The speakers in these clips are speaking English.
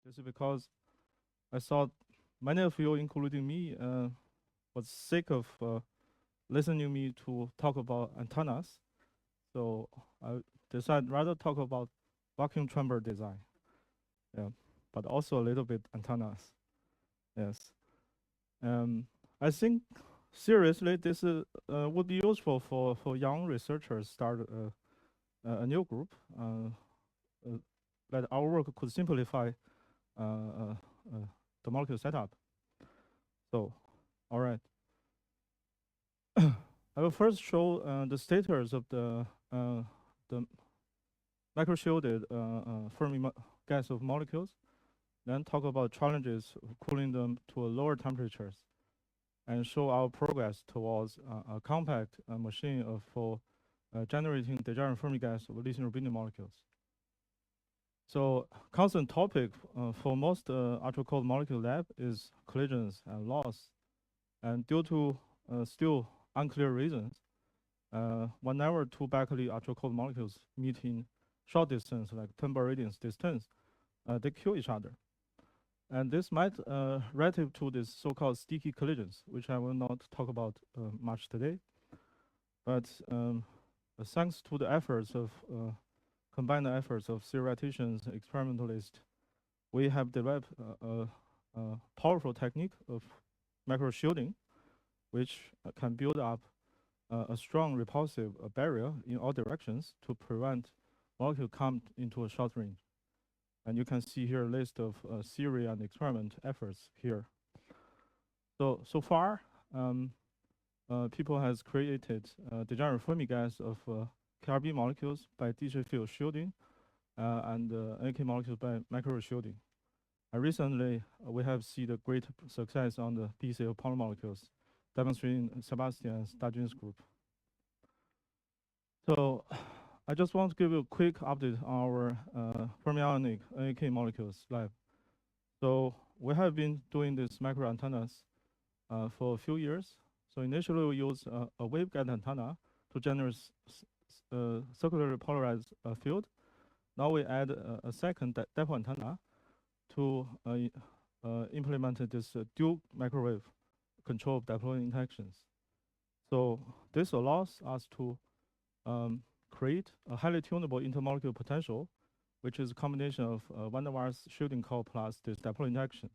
This is because I thought many of you, including me, was sick of listening me to talk about antennas. So I decided rather talk about vacuum chamber design. Yeah, but also a little bit antennas. Yes. I think seriously, this would be useful for young researchers start a new group. Uh, that our work could simplify uh, uh, uh, the molecule setup. So, all right. I will first show the status of the microshielded Fermi gas of molecules, then talk about challenges of cooling them to a lower temperatures, and show our progress towards a compact machine for generating the giant Fermi gas of lithium rubidium molecules. So constant topic for most ultracold molecule lab is collisions and loss. And due to still unclear reasons, whenever two Berkeley ultracold molecules meet in short distance, like 10 radians distance, they kill each other. And this might relative to this so-called sticky collisions, which I will not talk about much today. But thanks to the efforts of combined efforts of theoreticians, experimentalists, we have developed a powerful technique of macro shielding, which can build up a strong repulsive barrier in all directions to prevent molecule come into a short range. And you can see here a list of theory and experiment efforts here. So far, people has created the giant Fermi gas of KRB molecules by DJ field shielding and AK molecules by macro shielding. And recently, we have seen the great success on the BCL polymer molecules, demonstrating Sebastian and Dajun's group. So I just want to give you a quick update on our fermionic AK molecules lab. So we have been doing these micro antennas for a few years. So initially we use a waveguide antenna to generate circularly polarized field. Now we add a second dipole antenna to implement this dual microwave control of dipole interactions. So this allows us to create a highly tunable intermolecular potential, which is a combination of van der Waals shielding core plus this dipole interaction.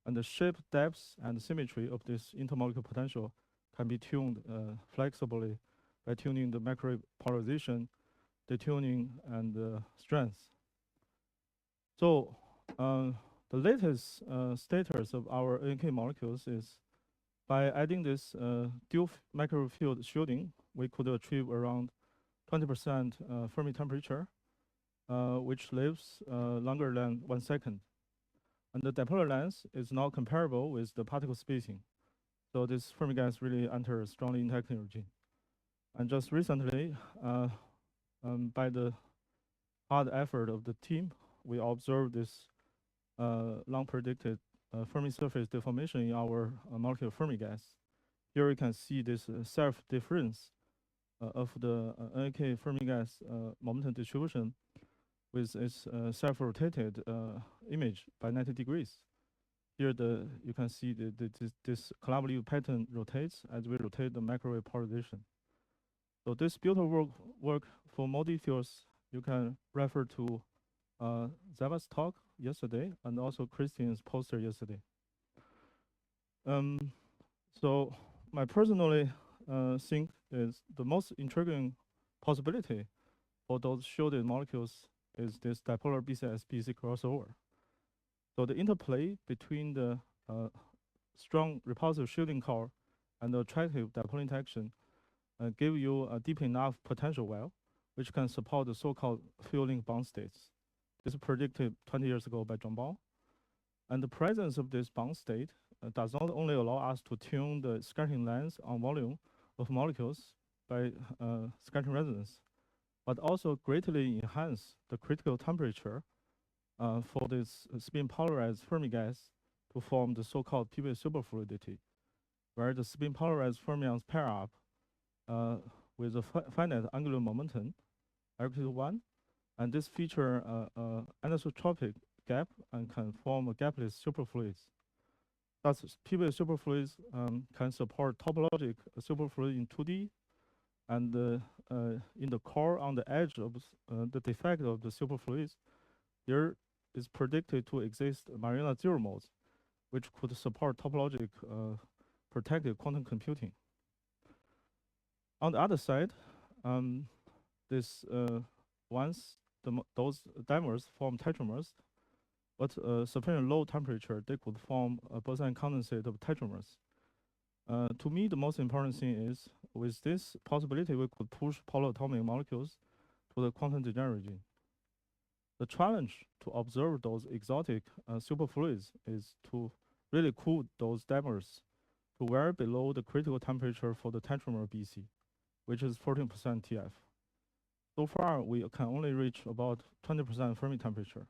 And the shape, depth, and symmetry of this intermolecular potential can be tuned flexibly by tuning the microwave polarization, detuning, and strength. So the latest status of our AK molecules is by adding this dual microfield shielding, we could achieve around 20% Fermi temperature, which lives longer than 1 second. And the dipolar length is now comparable with the particle spacing. So this Fermi gas really enters strongly interacting regime. And just recently, by the hard effort of the team, we observed this long predicted Fermi surface deformation in our molecular Fermi gas. Here you can see this self-difference of the AK Fermi gas momentum distribution with its self-rotated image by 90 degrees. Here you can see this collaborative pattern rotates as we rotate the microwave polarization. So this beautiful work for multi-fields, you can refer to Zeva's talk yesterday and also Christian's poster yesterday. So my personally think is the most intriguing possibility for those shielded molecules is this dipolar BC-SBC crossover. So the interplay between the strong repulsive shielding core and the attractive dipole interaction give you a deep enough potential well, which can support the so-called field-link bound states. This is predicted 20 years ago by John Ball. And the presence of this bound state does not only allow us to tune the scattering length on volume of molecules by scattering resonance, but also greatly enhance the critical temperature for this spin polarized Fermi gas to form the so-called PV superfluidity, where the spin polarized fermions pair up with a finite angular momentum, equal to 1, and this feature anisotropic gap and can form a gapless superfluids. Thus, PV superfluids can support topologic superfluid in 2D, and in the core on the edge of the defect of the superfluids, there is predicted to exist Marina zero modes, which could support topologic protected quantum computing. On the other side, this once those dimers form tetramers, but sufficient low temperature, they could form a Bose-Einstein condensate of tetramers. To me, the most important thing is, with this possibility, we could push polar atomic molecules to the quantum degeneration. The challenge to observe those exotic superfluids is to really cool those dimers to well below the critical temperature for the tetramer BC, which is 14% TF. So far, we can only reach about 20% Fermi temperature.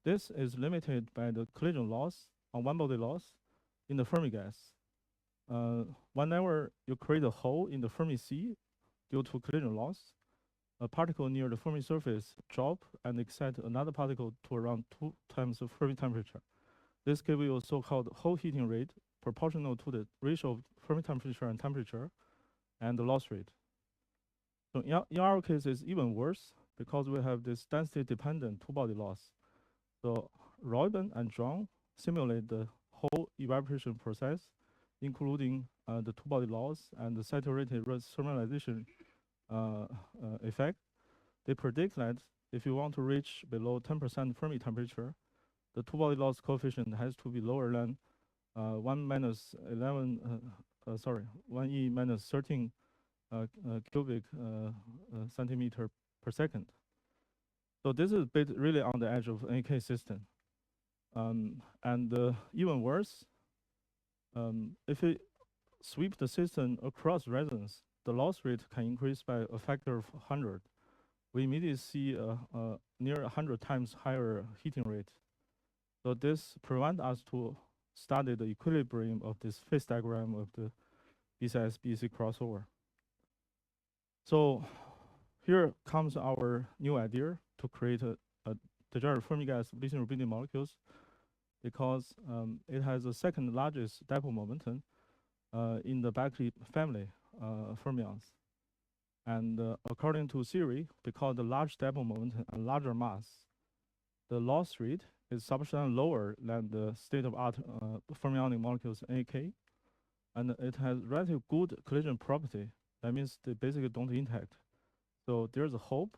This is limited by the collision loss on one-body loss in the Fermi gas. Whenever you create a hole in the Fermi sea due to collision loss, a particle near the Fermi surface drop and excite another particle to around 2 times the Fermi temperature. This gives you a so-called hole heating rate proportional to the ratio of Fermi temperature and the loss rate. So in our case, it's even worse because we have this density-dependent two-body loss. So Reuben and Zhang simulate the whole evaporation process, including the two-body loss and the saturated thermalization effect. They predict that if you want to reach below 10% Fermi temperature, the two-body loss coefficient has to be lower than 1 e minus 13 cubic centimeter per second. So this is really on the edge of AK system. And even worse, if we sweep the system across resonance, the loss rate can increase by a factor of 100. We immediately see a near 100 times higher heating rate. So this prevents us to study the equilibrium of this phase diagram of the BCS-BC crossover. So here comes our new idea to create a degenerate Fermi gas lithium rubidium molecules, because it has the second largest dipole momentum in the Berkeley family fermions. And according to theory, because the large dipole momentum and larger mass, the loss rate is substantially lower than the state-of-art fermionic molecules AK, and it has relatively good collision property. That means they basically don't interact. So there's a hope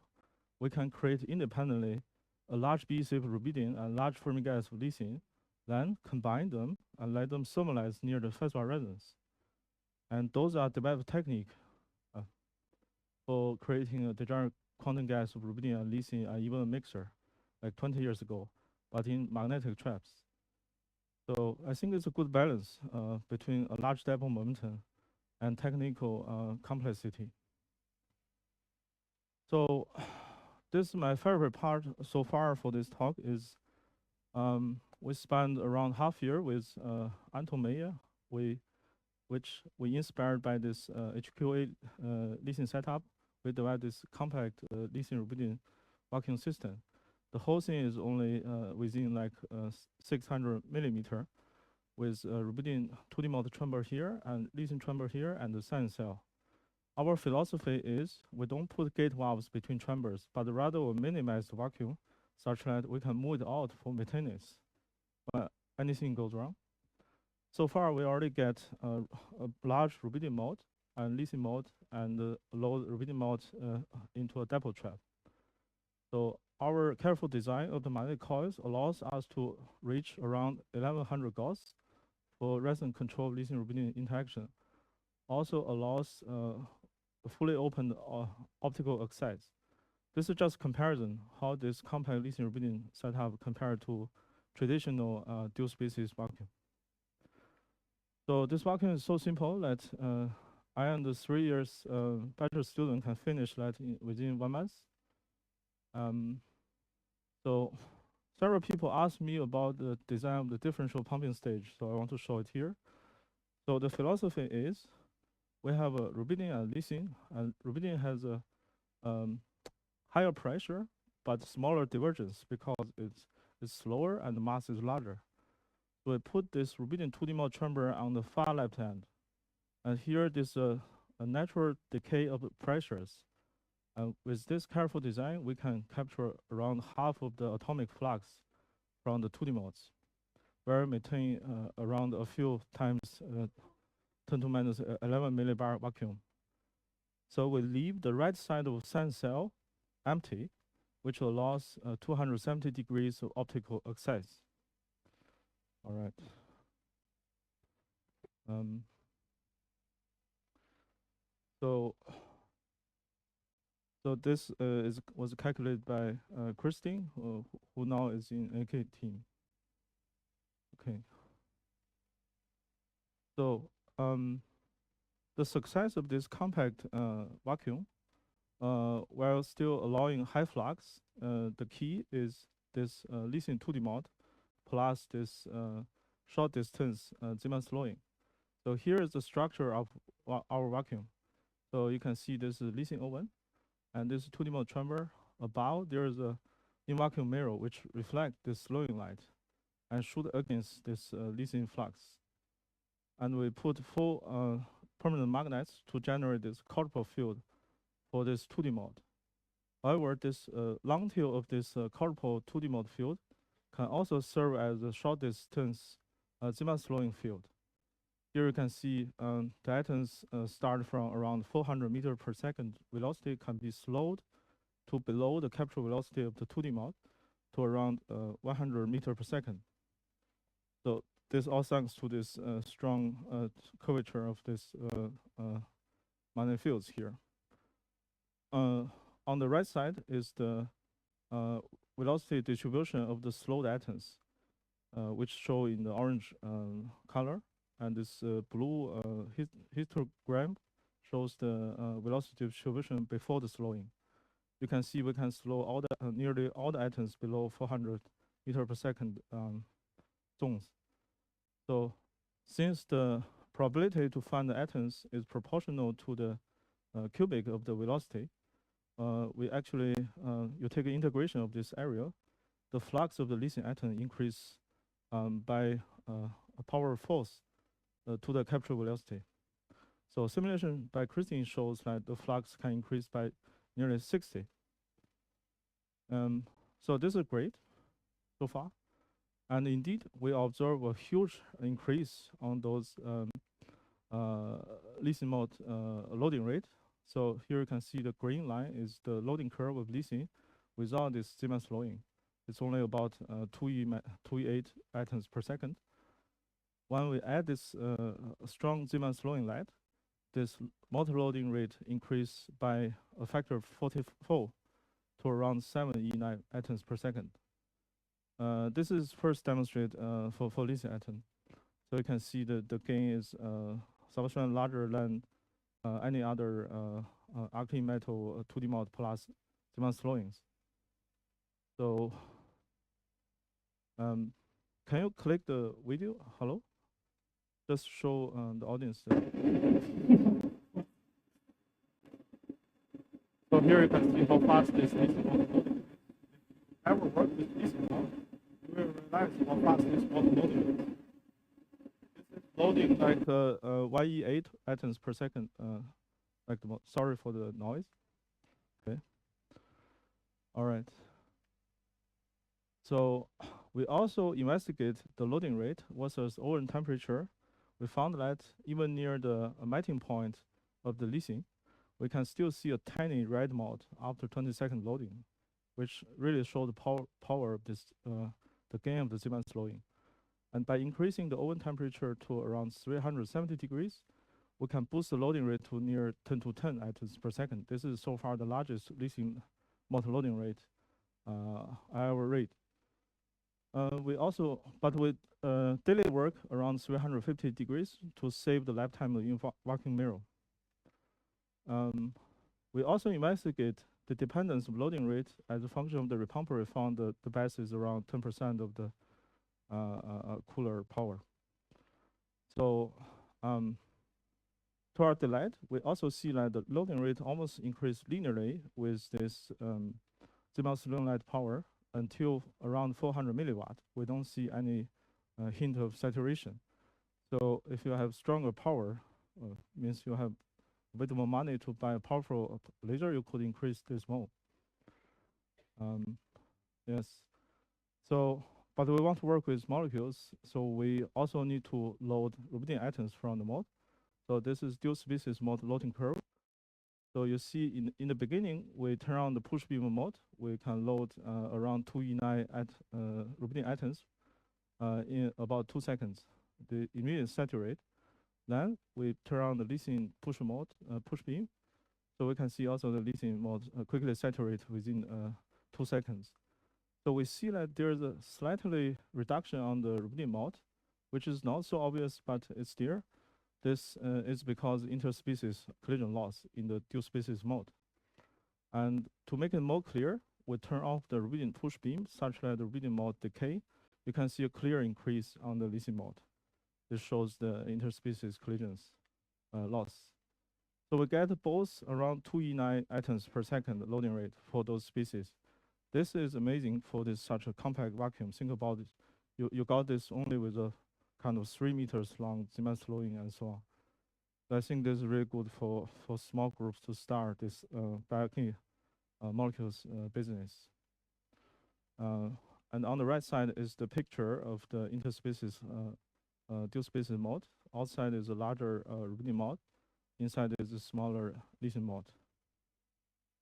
we can create independently a large B-shaped rubidium and large Fermi gas of lithium, then combine them and let them thermalize near the festival resonance. And those are developed techniques for creating a degenerate quantum gas of rubidium and lithium and even a mixer, like 20 years ago, but in magnetic traps. So I think it's a good balance between a large dipole momentum and technical complexity. So this is my favorite part so far for this talk is we spent around half year with Anton Meyer, which we inspired by this HQA lithium setup. We developed this compact lithium rubidium vacuum system. The whole thing is only within like 600 millimeter, with rubidium 2D mode chamber here and lithium chamber here and the science cell. Our philosophy is we don't put gate valves between chambers, but rather we minimize the vacuum such that we can move it out for maintenance when anything goes wrong. So far, we already get a large rubidium mode and lithium mode and low rubidium mode into a dipole trap. So our careful design of the magnetic coils allows us to reach around 1100 Gauss for resonance control lithium rubidium interaction. Also allows fully open optical access. This is just comparison how this compact lithium rubidium setup compared to traditional dual species vacuum. So this vacuum is so simple that I and the 3 years bachelor student can finish that within 1 month. So several people asked me about the design of the differential pumping stage, so I want to show it here. So the philosophy is we have a rubidium and lithium, and rubidium has a higher pressure but smaller divergence because it's is slower and the mass is larger. So we put this rubidium 2D mode chamber on the far left hand. And here this a natural decay of pressures. And with this careful design, we can capture around half of the atomic flux from the 2D modes, where maintain around a few times 10 to minus 11 millibar vacuum. So we leave the right side of sand cell empty, which allows 270 degrees of optical access. All right. So this was calculated by Christine, who now is in AK team. Okay. So the success of this compact vacuum, while still allowing high flux, the key is this lithium 2D mod plus this short distance Zeeman slowing. So here is the structure of our vacuum. So you can see this is lithium oven, and this 2D mode chamber. Above there is a in vacuum mirror which reflect this slowing light and shoot against this lithium flux. And we put full permanent magnets to generate this quadrupole field for this 2D mode. However, this long tail of this quadrupole 2D mode field can also serve as a short distance Zeeman slowing field. Here you can see the atoms start from around 400 meters per second. Velocity can be slowed to below the capture velocity of the 2D mode to around 100 meters per second. So this all thanks to this strong curvature of this magnetic fields here. On the right side is the velocity distribution of the slowed atoms, which show in the orange color. And this blue histogram shows the velocity distribution before the slowing. You can see we can slow all the nearly all the atoms below 400 meters per second zones. So since the probability to find the atoms is proportional to the cubic of the velocity, we actually you take an integration of this area, the flux of the lithium atom increase by a power force to the capture velocity. So simulation by Christine shows that the flux can increase by nearly 60. So this is great so far. And indeed, we observe a huge increase on those lithium mode loading rate. So here you can see the green line is the loading curve of lithium without this Zeeman slowing. It's only about 2E8 atoms per second. When we add this strong Zeeman slowing light, this multi-loading rate increased by a factor of 44 to around 7E9 atoms per second. This is first demonstrated for lithium atom. So you can see the gain is substantially larger than any other alkali metal 2D mode plus Zeeman slowings. So can you click the video? Hello? Just show the audience. So here you can see how fast this lithium mode. Ever work with lithium mode, you will realize how fast this mode loading. It's loading like YE8 atoms per second. Like the sorry for the noise. Okay. All right. So we also investigate the loading rate versus oven temperature. We found that even near the melting point of the lithium, we can still see a tiny red mode after 20-second loading, which really shows the power of this, the gain of the Zeeman slowing. And by increasing the oven temperature to around 370 degrees, we can boost the loading rate to near 10 to 10 atoms per second. This is so far the largest lithium motor loading rate I ever read. We also, but with daily work around 350 degrees to save the lifetime of the vacuum mirror. We also investigate the dependence of loading rate as a function of the repumper. We found that the best is around 10% of the cooler power. So to our delight, we also see that the loading rate almost increased linearly with this Zeeman slowing light power until around 400 milliwatt, we don't see any hint of saturation. So if you have stronger power, means you have a bit more money to buy a powerful laser, you could increase this mode. Yes. So, but we want to work with molecules, so we also need to load rubidium atoms from the mode. So this is dual species mode loading curve. So you see in the beginning, we turn on the push beam mode. We can load around 2E9 rubidium atoms in about 2 seconds. They immediately saturate. Then we turn on the lithium push mode, push beam. So we can see also the lithium mode quickly saturate within 2 seconds. So we see that there's a slightly reduction on the rubidium mode, which is not so obvious, but it's there. This is because interspecies collision loss in the dual species mode. And to make it more clear, we turn off the rubidium push beam such that the rubidium mode decay. You can see a clear increase on the lithium mode. This shows the interspecies collisions loss. So we get both around 2E9 atoms per second loading rate for those species. This is amazing for this such a compact vacuum. Think about it. You got this only with a kind of 3 meters long Siemens slowing and so on. So I think this is really good for small groups to start this biochemical molecules business. And on the right side is the picture of the interspecies dual species mode. Outside is a larger rubidium mode. Inside is a smaller lithium mode.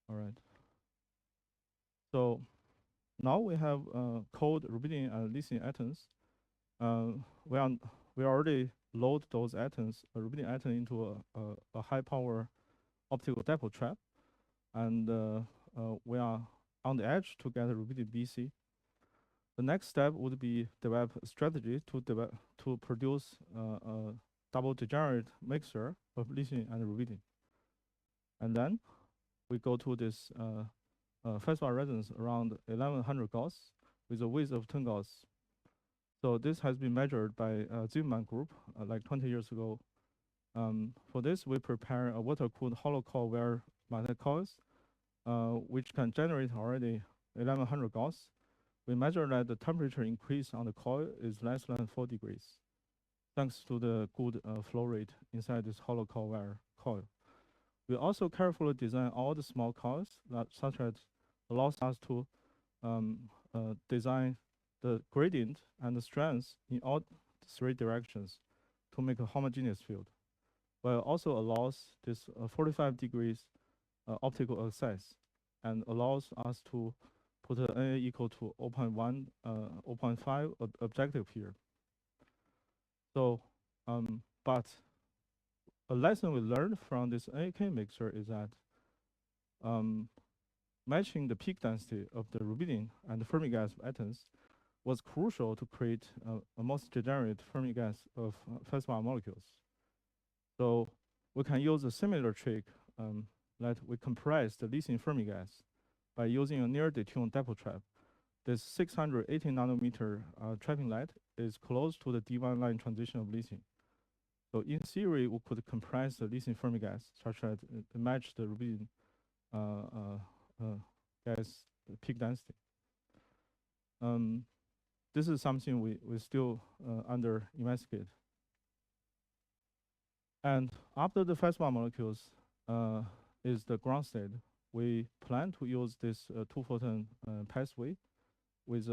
All right. So now we have cold rubidium and lithium atoms. We already load those atoms, a rubidium atom, into a high power optical dipole trap, and we are on the edge to get a rubidium BC. The next step would be develop a strategy to produce a double degenerate mixture of lithium and rubidium. And then we go to this festival resonance around 1100 Gauss with a width of 10 Gauss. So this has been measured by Zimmermann group like 20 years ago. For this, we prepare a water-cooled hollow coil wire magnetic coils, which can generate already 1100 Gauss. We measure that the temperature increase on the coil is less than 4 degrees, thanks to the good flow rate inside this hollow coil wire coil. We also carefully design all the small coils that such that allows us to design the gradient and the strength in all 3 directions to make a homogeneous field, while also allows this 45 degrees optical access and allows us to put an NA equal to 0.1, 0.5 objective here. So, but a lesson we learned from this NAK mixture is that matching the peak density of the rubidium and the Fermi gas atoms was crucial to create a most degenerate Fermi gas of festival molecules. So we can use a similar trick that we compress the lithium Fermi gas by using a near detuned dipole trap. This 680 nanometer trapping light is close to the D1 line transition of lithium. So in theory, we could compress the lithium Fermi gas such that it match the rubidium gas peak density. This is something we still under investigate. And after the festival molecules is the ground state, we plan to use this 2-photon pathway with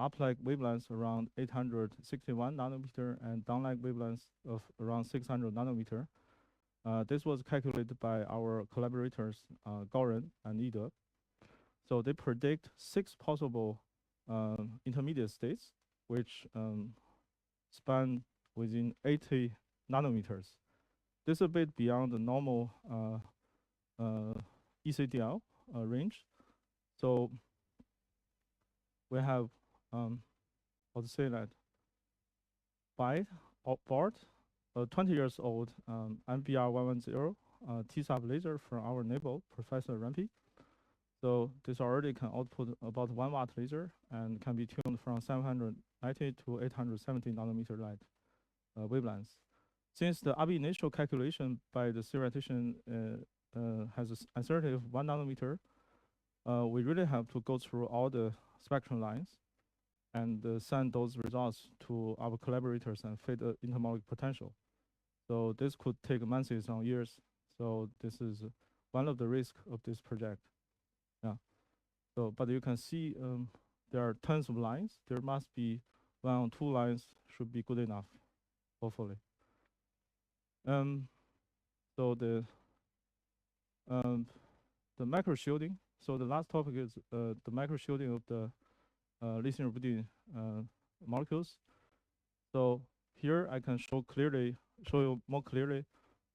uplight wavelengths around 861 nanometer and downlight wavelengths of around 600 nanometer. This was calculated by our collaborators, Gaoren and Ida. So they predict 6 possible intermediate states, which span within 80 nanometers. This is a bit beyond the normal ECDL range. So we have, how to say that, board, a 20 years old MBR110 T-sub laser from our neighbor, Professor Rampi. So this already can output about 1 watt laser and can be tuned from 790 to 870 nanometer light wavelengths. Since the ab initio calculation by the theoretician has an uncertainty of 1 nanometer, we really have to go through all the spectrum lines and send those results to our collaborators and fit the intermolecular potential. So this could take months or years. So this is one of the risks of this project. Yeah. So, but you can see there are tons of lines. There must be 1 or 2 lines should be good enough, hopefully. So the micro shielding. So the last topic is the micro shielding of the lithium rubidium molecules. So here I can show you more clearly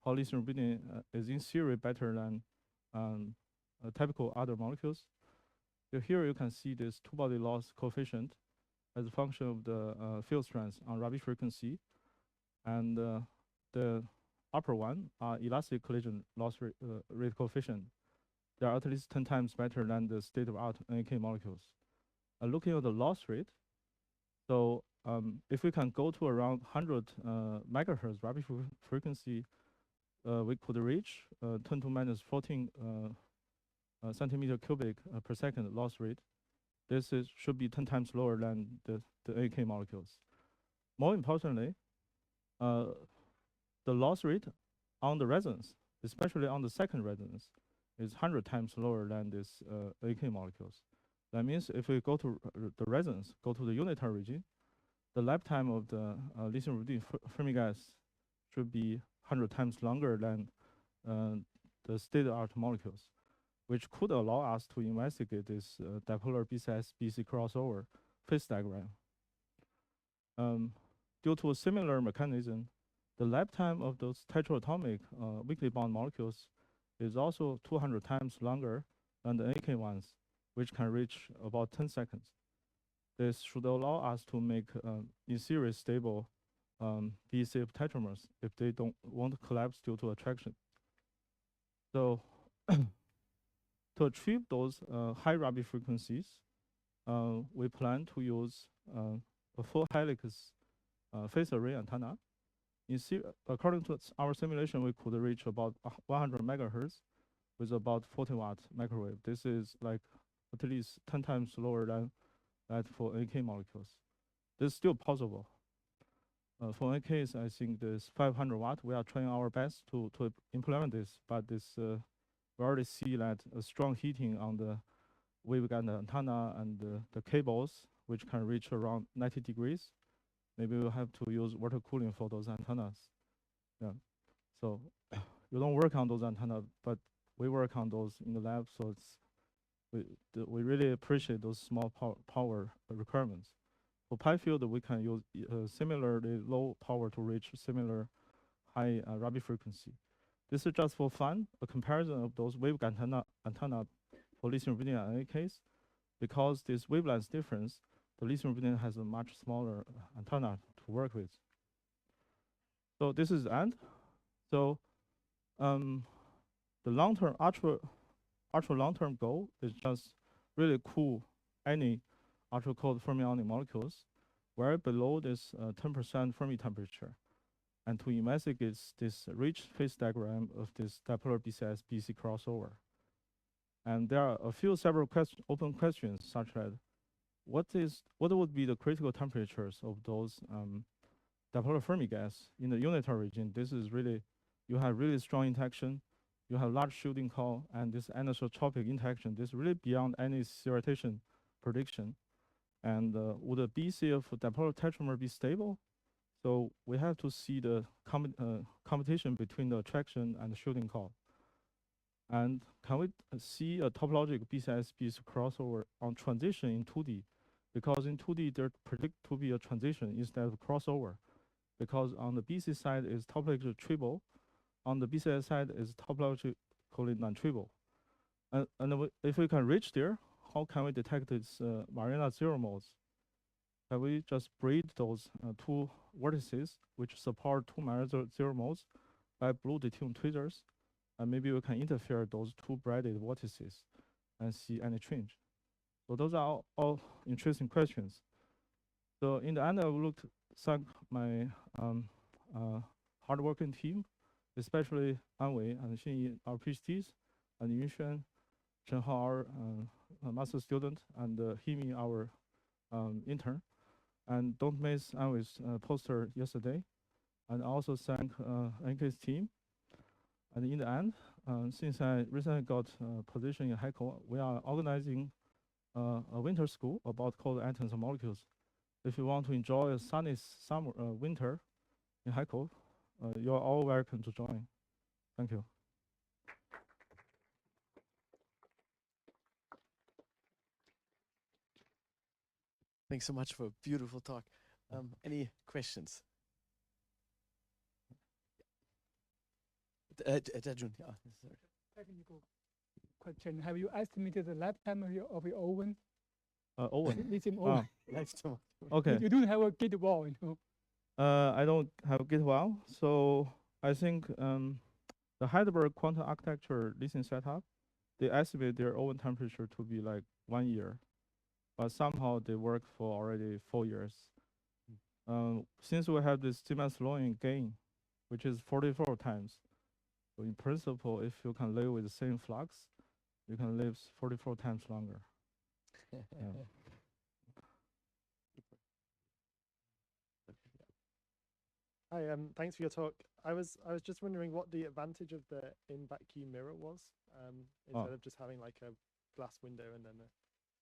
how lithium rubidium is in theory better than typical other molecules. So here you can see this two-body loss coefficient as a function of the field strength on Rabi frequency, and the upper one are elastic collision loss rate coefficient. They are at least 10 times better than the state-of-art NAK molecules. Looking at the loss rate, so if we can go to around 100 megahertz Rabi frequency, we could reach 10 to minus 14 centimeter cubic per second loss rate. This should be 10 times lower than the NAK molecules. More importantly, the loss rate on the resonance, especially on the second resonance, is 100 times lower than this AK molecules. That means if we go to the resonance, go to the unitary region, the lifetime of the lithium rubidium Fermi gas should be 100 times longer than the state-of-art molecules, which could allow us to investigate this dipolar BCS-BC crossover phase diagram. Due to a similar mechanism, the lifetime of those tetraatomic weakly bound molecules is also 200 times longer than the AK ones, which can reach about 10 seconds. This should allow us to make in series stable BC tetramers if they won't collapse due to attraction. So to achieve those high Rabi frequencies, we plan to use a full helix phase array antenna. According to our simulation, we could reach about 100 megahertz with about 40-watt microwave. This is like at least 10 times lower than that for AK molecules. This is still possible. For AKs, I think this 500 watt. We are trying our best to implement this, but this we already see that a strong heating on the waveguide antenna and the cables, which can reach around 90 degrees. Maybe we'll have to use water cooling for those antennas. Yeah. So you don't work on those antennas, but we work on those in the lab. So we really appreciate those small power requirements. For pi field, we can use similarly low power to reach similar high Rabi frequency. This is just for fun, a comparison of those waveguide antenna for lithium rubidium and AKs. Because this wavelength difference, the lithium rubidium has a much smaller antenna to work with. So this is the end. So the long-term, ultra long-term goal is just really cool any ultra-cold fermionic molecules well below this 10% Fermi temperature, and to investigate this rich phase diagram of this dipolar BCS-BC crossover. And there are several open questions, such as what would be the critical temperatures of those dipolar Fermi gas in the unitary region? This is really, you have really strong interaction, you have large shielding call, and this anisotropic interaction. This is really beyond any theoretician prediction. And would the BC of dipolar tetramer be stable? So we have to see the competition between the attraction and the shielding call. And can we see a topological BCS-BC crossover on transition in 2D? Because in 2D, there predict to be a transition instead of crossover. Because on the BC side is topologically triple, on the BCS side is topologically non-triple. And if we can reach there, how can we detect its Mariana zero modes? Can we just breed those two vertices which support two Mariana zero modes by blue detuned tweezers? And maybe we can interfere those two braided vortices and see any change. So those are all interesting questions. So in the end, I would thank my hardworking team, especially Anwei and Xinyi, our PhDs, and Yunshuan, Chenhao, our master student, and Himi, our intern. And don't miss Anwi's poster yesterday. And also thank NK's team. And in the end, since I recently got a position in HECO, we are organizing a winter school about cold atoms and molecules. If you want to enjoy a sunny summer, winter in HECO, you're all welcome to join. Thank you. Thanks so much for a beautiful talk. Any questions? Tajun, yeah. Sorry. Technical question. Have you estimated the lifetime of your oven? Owen. Lithium oven. Lifetime. Okay. You don't have a gate wall, you know. I don't have a gate well, so I think the Heidelberg quantum architecture lithium setup, they estimate their oven temperature to be like 1 year, but somehow they work for already 4 years. Since we have this Siemens Loin gain, which is 44 times, so in principle, if you can live with the same flux, you can live 44 times longer. Yeah. Hi, thanks for your talk. I was just wondering what the advantage of the in-vacuum mirror was, instead of just having like a glass window and then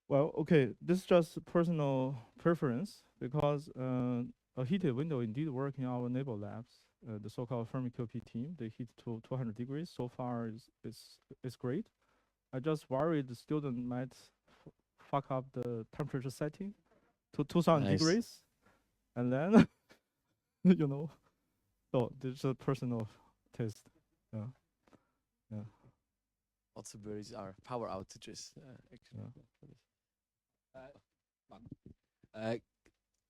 Well, okay, this is just personal preference because a heated window indeed work in our neighbor labs, the so-called Fermi QP team. They heat to 200 degrees. So far, is great. I just worried the student might fuck up the temperature setting to 2000 degrees, and then you know. So this is a personal taste. Yeah. Yeah. Also, worries are power outages. Actually. Yeah.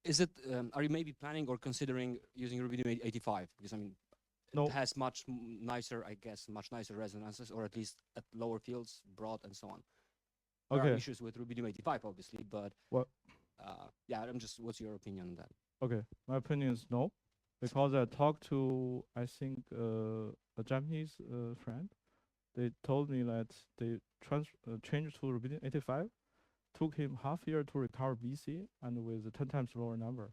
Is it? Are you maybe planning or considering using rubidium-85? Because I mean, no. It has much nicer, I guess, much nicer resonances, or at least at lower fields, broad, and so on. There are issues with rubidium-85, obviously, but yeah, I'm just. What's your opinion on that? Okay, my opinion is no, because I talked to I think a Japanese friend. They told me that they changed to rubidium-85. Took him half year to recover BC and with a 10 times lower number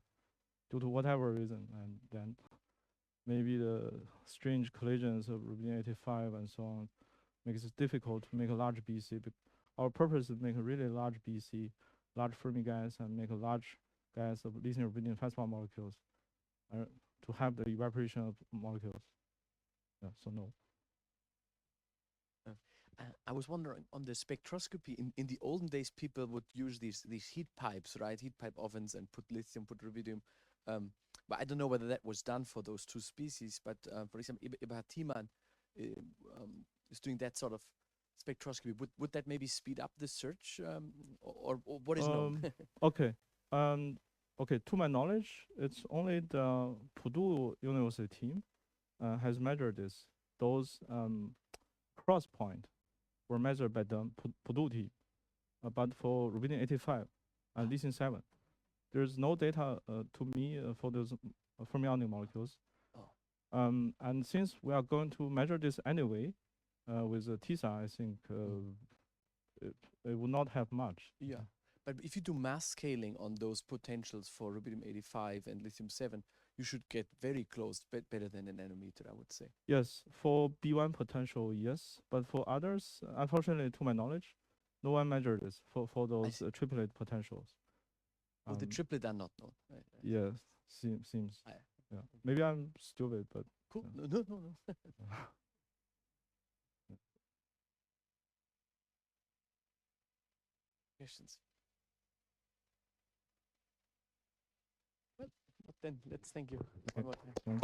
due to whatever reason. And then maybe the strange collisions of rubidium-85 and so on makes it difficult to make a large BC. But our purpose is to make a really large BC, large Fermi gas, and make a large gas of lithium rubidium fastball molecules to have the evaporation of molecules. Yeah, so no. I was wondering on the spectroscopy. In the olden days, people would use these heat pipes, right? Heat pipe ovens, and put lithium, put rubidium. But I don't know whether that was done for those two species. But for example, Ibrahim is doing that sort of spectroscopy. Would that maybe speed up the search, or what is known? Okay. Okay. To my knowledge, it's only the Purdue University team has measured this. Those cross point were measured by the Purdue team, but for rubidium-85 and lithium-7, there's no data to me for those fermionic molecules. And since we are going to measure this anyway with the TISA, I think it will not have much. Yeah, but if you do mass scaling on those potentials for rubidium-85 and lithium-7, you should get very close, better than a nanometer, I would say. Yes, for B1 potential, yes. But for others, unfortunately, to my knowledge, no one measured this for those triplet potentials. Oh, the triplet are not known. Yes, seems. Yeah. Maybe I'm stupid, but. Cool. Yeah. No. Questions? Well, then let's thank you. Okay. One more time.